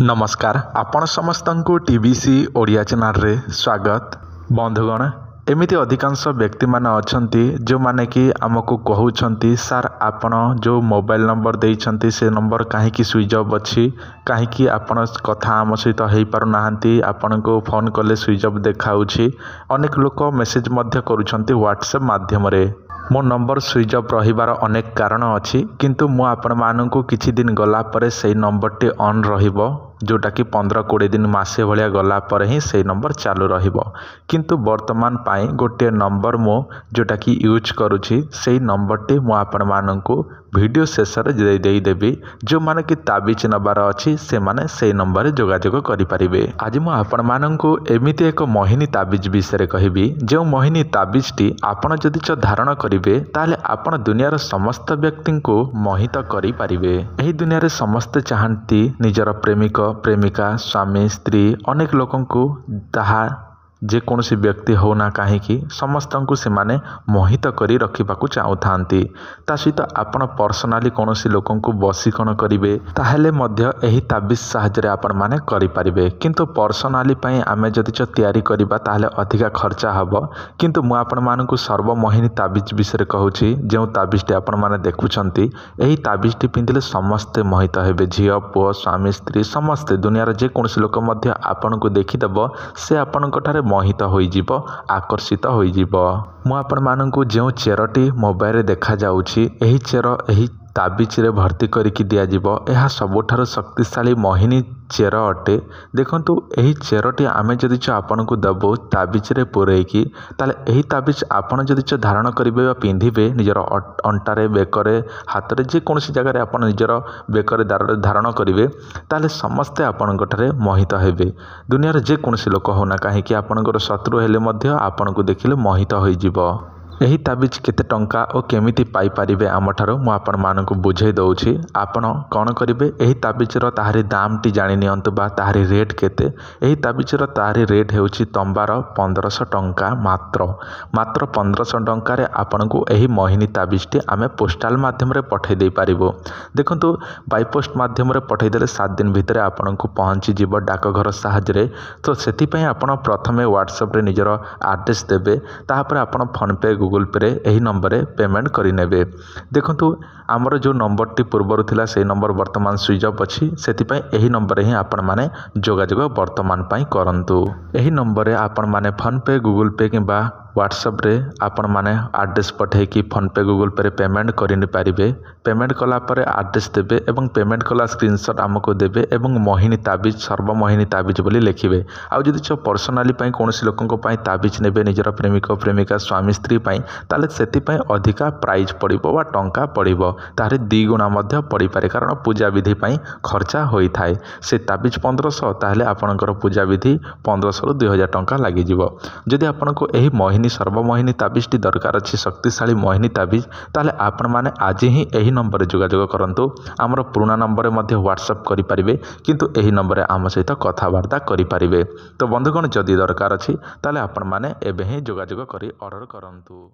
नमस्कार आपण समस्त को टीवीसी ओडिया चैनल रे स्वागत। बंधुगण एमिति अधिकांश व्यक्ति माने अछंती जो माने कि आमको कहउछंती सर आपण जो मोबाइल नंबर देइछंती से नंबर काहे कि स्विच ऑफ अछि, काहे कि आपण कथा आम सहित हेई पारु नाहंती, आपण को फोन कले स्विच ऑफ देखाउछि। अनेक लोक मेसेज मध्य करूछंती व्हाट्सएप माध्यम रे। मो नंबर स्विच ऑफ रहिबार अनेक कारण अछि, किंतु मु आपण माननकु किछि दिन गला परे सेही नंबर टी ऑन रहिबो, जोटा कि 15-20 दिन मासे भलिया गला पर ही से नंबर चालू रहिबो। किंतु वर्तमान पाई गोटे नंबर मो जोटा कि यूज करूछि सेही नंबर टी मु आपण माननकु वीडियो शेष रे देई देबी। जो माने कि ताबिज नबार अछि से माने सेही नंबर रे जोगाजोग करि परिबे। आज मु आपण माननकु एमिति एक मोहिनी ताबिज विषय कहबी। जो मोहिनी ताबिज टी आपण जदि धारण करिवे ताले आपण दुनियार समस्त व्यक्ति को मोहित करि परिबे। एही दुनिया रे समस्त चाहंती निजर प्रेमिक प्रेमिका स्वामी स्त्री अनेक लोकन को ताहा जे कौनसी व्यक्ति हो ना कहीं समस्त को से माने मोहित करी रखिबाकू चाहूथांती। ता सहित आपण पर्सनाली कौनसी लोकन को वशीकरण करिवे ताहेले मध्य एही ताबिज साहाय्य रे आपण माने करि परिबे। किंतु पर्सनाली पई आमे जदि तैयारी करिबा ताहेले अधिका खर्चा हबो। किंतु मु आपण मानकु सर्वमोहिनी ताबिज विषय कहूछि। जो ताबिज टी आपण माने देखुछंती एही ताबिज टी पिंदिले समस्त मोहित हेबे। झियो पुओ स्वामी स्त्री समस्त दुनियार जे कौनसी लोक मध्य आपण को देखिदबो से आपण ठारे मोहित होइजिबो, आकर्षित होइजिबो। मु आपण माननकु जो चेरटी मोबाइल रे देखा जाउछि एही चेर एही ताबिज रे भर्ती करिकि दिया जिवो। एहा सबुठारु शक्तिशाली मोहिनी चेर अटे। देखंतु एही चेरटी आमे जदि आपण को दबो ताबिज रे पुरैकी ताले एही ताबिज आपण जदि धारण करिवे बा पिंधिबे निजर अंटारे बेकरे हातरे जे कोनसी जगह रे आपण निजर बेकरे धारण करिवे ताले समस्त आपण ठारे मोहित हेबे। दुनियार जे कोनसी लोक होना काहे कि आपण शत्रु हेले मध्य आपण को देखिले मोहित होई जिवो। एही ताबिज केते टंका और केमिति पाई परिबे आमठारो मु आपण मानकु बुझेई दउछि। आपण कोन करिवे एही ताबिज रो ताहारी दाम टी जानि नियंतु बा ताहारी रेट केते। एही ताबिज रो ताहारी रेट हेउछि तंबार 1500 टंका मात्र 1500 टंका रे आपनकु एही मोहिनी ताबिज टी आमे पोस्टल माध्यम रे पठै देई परिबो। देखंतु बाय पोस्ट माध्यम रे पठै देले 7 दिन भितर आपनकु पहुंची जिवो डाकघर साहाय्य रे। तो सेति पई आपण प्रथमे व्हाट्सएप रे निजर एड्रेस देबे, ताहापर आपण फोन पे गूगल पे रे एही नंबर रे पेमेंट करि नेबे। देखंतु हमर जो नंबर टी पूर्वर थिला से नंबर वर्तमान स्विच ऑफ अछि, सेति पई एही नंबर रे ही आपण माने जोगाजोग वर्तमान पई करंतु। एही नंबर रे आपण माने फोन पे गूगल पे किबा व्हाट्सएप रे आपण माने एड्रेस पठे कि फोन पे गूगल पे रे पेमेंट करि नि पारिबे। पेमेंट कला परे एड्रेस देबे एवं पेमेंट कला स्क्रीनशॉट हमको देबे एवं मोहिनी ताबिज सर्वमोहिनी ताबिज बोली लिखिबे। आ जदि छ पर्सनाली पई कोनसी लोकन को पई ताबिज नेबे निजर प्रेमिक प्रेमिका स्वामी स्त्री पई ताले सेति पई अधिका प्राइस पड़िबो वा टंका पड़िबो। तारे 2 गुणा मध्य पड़ी पारे, कारण पूजा विधि पई खर्चा होई थाए। से ताबिज 1500 ताहले आपनकर पूजा विधि 1500 रु 2000 टंका लागि जिवो। जदि आपनको एही मोहिनी सर्वमोहिनी ताबिज टी दरकार अछि शक्तिशाली मोहिनी ताबिज ताले आपण माने आज ही एही नंबर रे जोगाजोग करंतु। हमर पुराना नंबर रे मध्य व्हाट्सएप करि परिबे, किंतु एही नंबर रे आम सहित कथावार्ता करि परिबे। तो बंधुगण जदि दरकार अछि ताले आपण माने एबे ही जोगाजोग करि ऑर्डर करंतु।